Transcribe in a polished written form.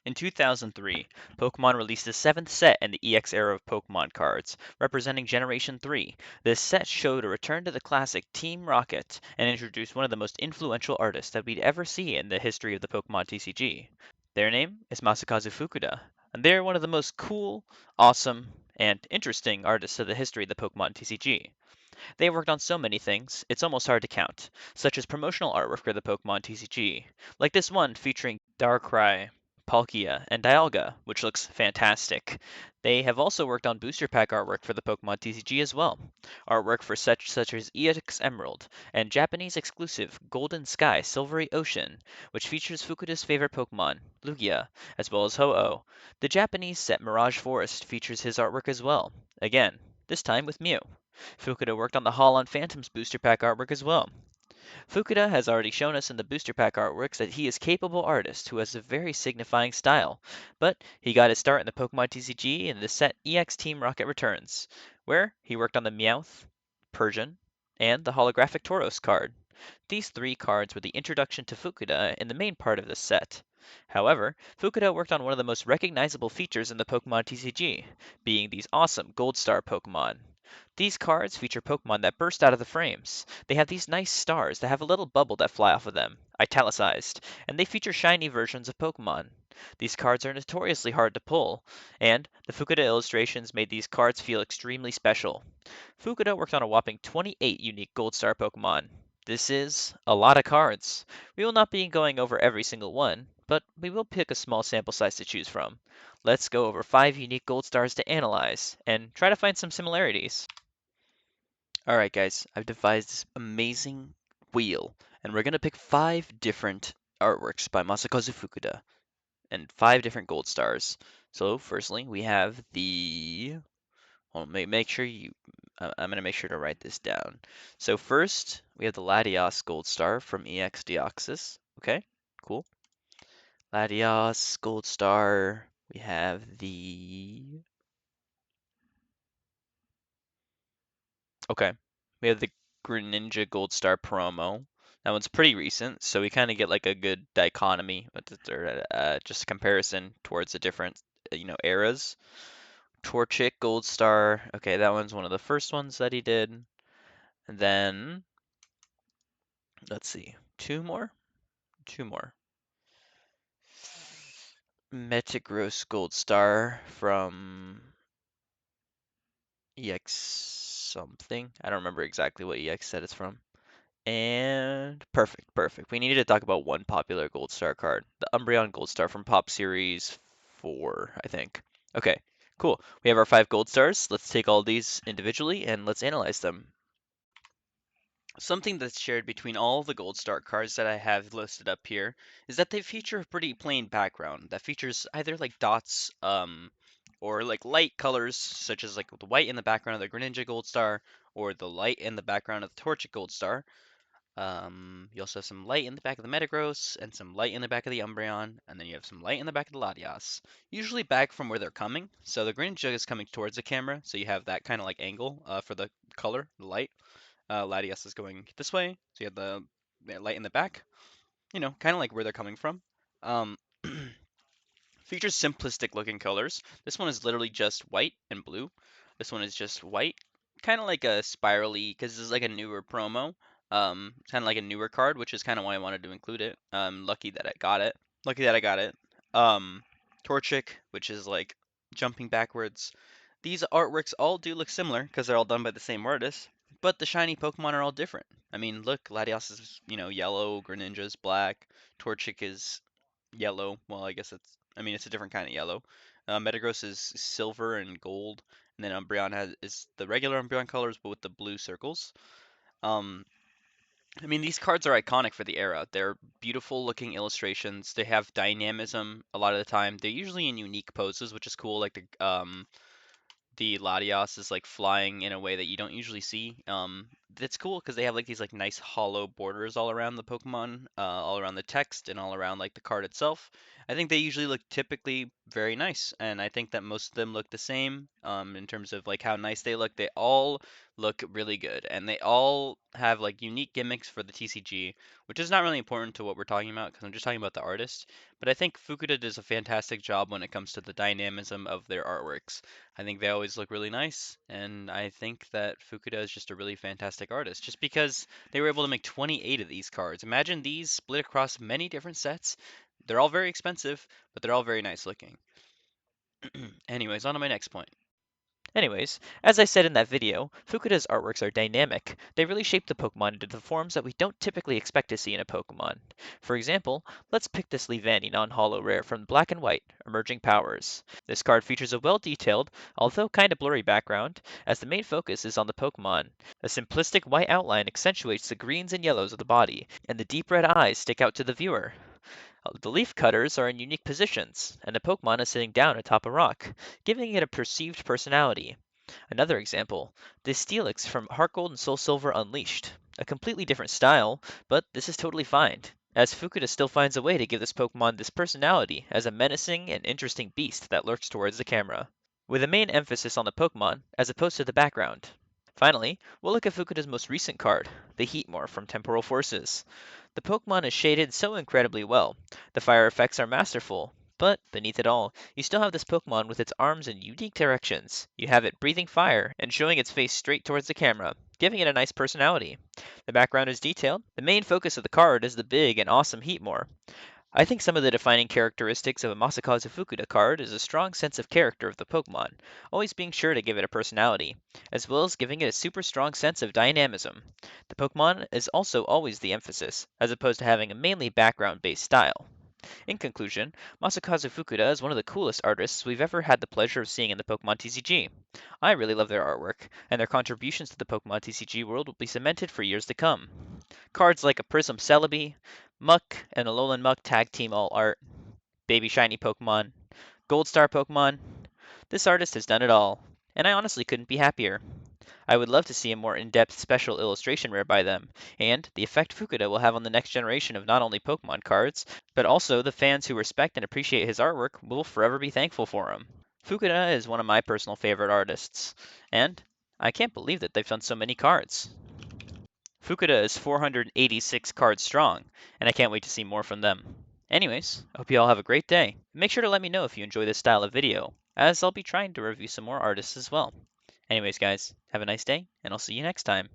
In 2003, Pokémon released the seventh set in the EX era of Pokémon cards, representing Generation 3. This set showed a return to the classic Team Rocket and introduced one of the most influential artists that we'd ever see in the history of the Pokémon TCG. Their name is Masakazu Fukuda, and they're one of the most cool, awesome, and interesting artists of the history of the Pokemon TCG. They worked on so many things, it's almost hard to count, such as promotional artwork for the Pokemon TCG, like this one featuring Darkrai, Palkia, and Dialga, which looks fantastic. They have also worked on booster pack artwork for the Pokemon TCG as well. Artwork for such as EX Emerald and Japanese exclusive Golden Sky Silvery Ocean, which features Fukuda's favorite Pokemon, Lugia, as well as Ho-Oh. The Japanese set Mirage Forest features his artwork as well, again, this time with Mew. Fukuda worked on the Hall on Phantoms booster pack artwork as well. Fukuda has already shown us in the booster pack artworks that he is a capable artist who has a very signifying style, but he got his start in the Pokemon TCG in the set EX Team Rocket Returns, where he worked on the Meowth, Persian, and the holographic Tauros card. These three cards were the introduction to Fukuda in the main part of the set. However, Fukuda worked on one of the most recognizable features in the Pokemon TCG, being these awesome Gold Star Pokemon. These cards feature Pokemon that burst out of the frames. They have these nice stars that have a little bubble that fly off of them, italicized, and they feature shiny versions of Pokemon. These cards are notoriously hard to pull, and the Fukuda illustrations made these cards feel extremely special. Fukuda worked on a whopping 28 unique Gold Star Pokemon. This is a lot of cards. We will not be going over every single one, but we will pick a small sample size to choose from. Let's go over 5 unique gold stars to analyze and try to find some similarities. Alright guys, I've devised this amazing wheel, and we're going to pick 5 different artworks by Masakazu Fukuda, and 5 different gold stars. So firstly, we have the... Well, make sure you... I'm going to make sure to write this down. So first, we have the Latios gold star from EX Deoxys. Okay, cool. Latios gold star. We have the... Okay. We have the Greninja Gold Star promo. That one's pretty recent, so we kind of get like a good dichotomy, or just a comparison towards the different, eras. Torchic Gold Star. Okay, that one's one of the first ones that he did. And then, let's see, two more? Two more. Metagross Gold Star from EX something. I don't remember exactly what EX set it's from. And perfect, perfect. We needed to talk about one popular Gold Star card, the Umbreon Gold Star from Pop Series 4, I think. Okay, cool. We have our 5 Gold Stars. Let's take all these individually and let's analyze them. Something that's shared between all the Gold Star cards that I have listed up here is that they feature a pretty plain background that features either like dots, or like light colors, such as like the white in the background of the Greninja Gold Star, or the light in the background of the Torchic Gold Star. You also have some light in the back of the Metagross, and some light in the back of the Umbreon, and then you have some light in the back of the Latias. Usually back from where they're coming, so the Greninja is coming towards the camera, so you have that kind of like angle for the color, the light. Latias is going this way, so you have the light in the back, kind of like where they're coming from. Um, Features simplistic looking colors. This one is literally just white and blue. This one is just white, kind of like a spirally, because this is like a newer promo. Kind of like a newer card, which is kind of why I wanted to include it. Lucky that I got it. Lucky that I got it. Torchic, which is like jumping backwards. These artworks all do look similar because they're all done by the same artist, but the shiny Pokemon are all different. I mean, look, Latios is, yellow, Greninja's black, Torchic is yellow. Well, I guess it's a different kind of yellow. Metagross is silver and gold, and then Umbreon is the regular Umbreon colors, but with the blue circles. Um, these cards are iconic for the era. They're beautiful looking illustrations. They have dynamism a lot of the time. They're usually in unique poses, which is cool. Like the Latios is like flying in a way that you don't usually see. it's cool because they have like these like nice hollow borders all around the Pokemon, all around the text and all around like the card itself. I think they usually look typically very nice, and I think that most of them look the same in terms of like how nice they look. They all look really good, and they all have like unique gimmicks for the TCG, which is not really important to what we're talking about because I'm just talking about the artist. But I think Fukuda does a fantastic job when it comes to the dynamism of their artworks. I think they always look really nice, and I think that Fukuda is just a really fantastic artist, just because they were able to make 28 of these cards. Imagine these split across many different sets. They're all very expensive, but they're all very nice looking. Anyways, on to my next point. Anyways, as I said in that video, Fukuda's artworks are dynamic. They really shape the Pokemon into the forms that we don't typically expect to see in a Pokemon. For example, let's pick this Leavanny non-holo rare from Black and White, Emerging Powers. This card features a well-detailed, although kinda blurry background, as the main focus is on the Pokemon. A simplistic white outline accentuates the greens and yellows of the body, and the deep red eyes stick out to the viewer. The leaf cutters are in unique positions, and the Pokemon is sitting down atop a rock, giving it a perceived personality. Another example, the Steelix from Heart Gold and Soul Silver Unleashed. A completely different style, but this is totally fine, as Fukuda still finds a way to give this Pokemon this personality as a menacing and interesting beast that lurks towards the camera, with a main emphasis on the Pokemon as opposed to the background. Finally, we'll look at Fukuda's most recent card, the Heatmor from Temporal Forces. The Pokemon is shaded so incredibly well. The fire effects are masterful, but beneath it all, you still have this Pokemon with its arms in unique directions. You have it breathing fire and showing its face straight towards the camera, giving it a nice personality. The background is detailed. The main focus of the card is the big and awesome Heatmor. I think some of the defining characteristics of a Masakazu Fukuda card is a strong sense of character of the Pokemon, always being sure to give it a personality, as well as giving it a super strong sense of dynamism. The Pokemon is also always the emphasis, as opposed to having a mainly background-based style. In conclusion, Masakazu Fukuda is one of the coolest artists we've ever had the pleasure of seeing in the Pokemon TCG. I really love their artwork, and their contributions to the Pokemon TCG world will be cemented for years to come. Cards like a Prism Celebi, Muck and Alolan Muck Tag Team All Art, Baby Shiny Pokemon, Gold Star Pokemon. This artist has done it all, and I honestly couldn't be happier. I would love to see a more in-depth special illustration rare by them, and the effect Fukuda will have on the next generation of not only Pokemon cards, but also the fans who respect and appreciate his artwork will forever be thankful for him. Fukuda is one of my personal favorite artists, and I can't believe that they've done so many cards. Fukuda is 486 cards strong, and I can't wait to see more from them. Anyways, I hope you all have a great day. Make sure to let me know if you enjoy this style of video, as I'll be trying to review some more artists as well. Anyways, guys, have a nice day, and I'll see you next time.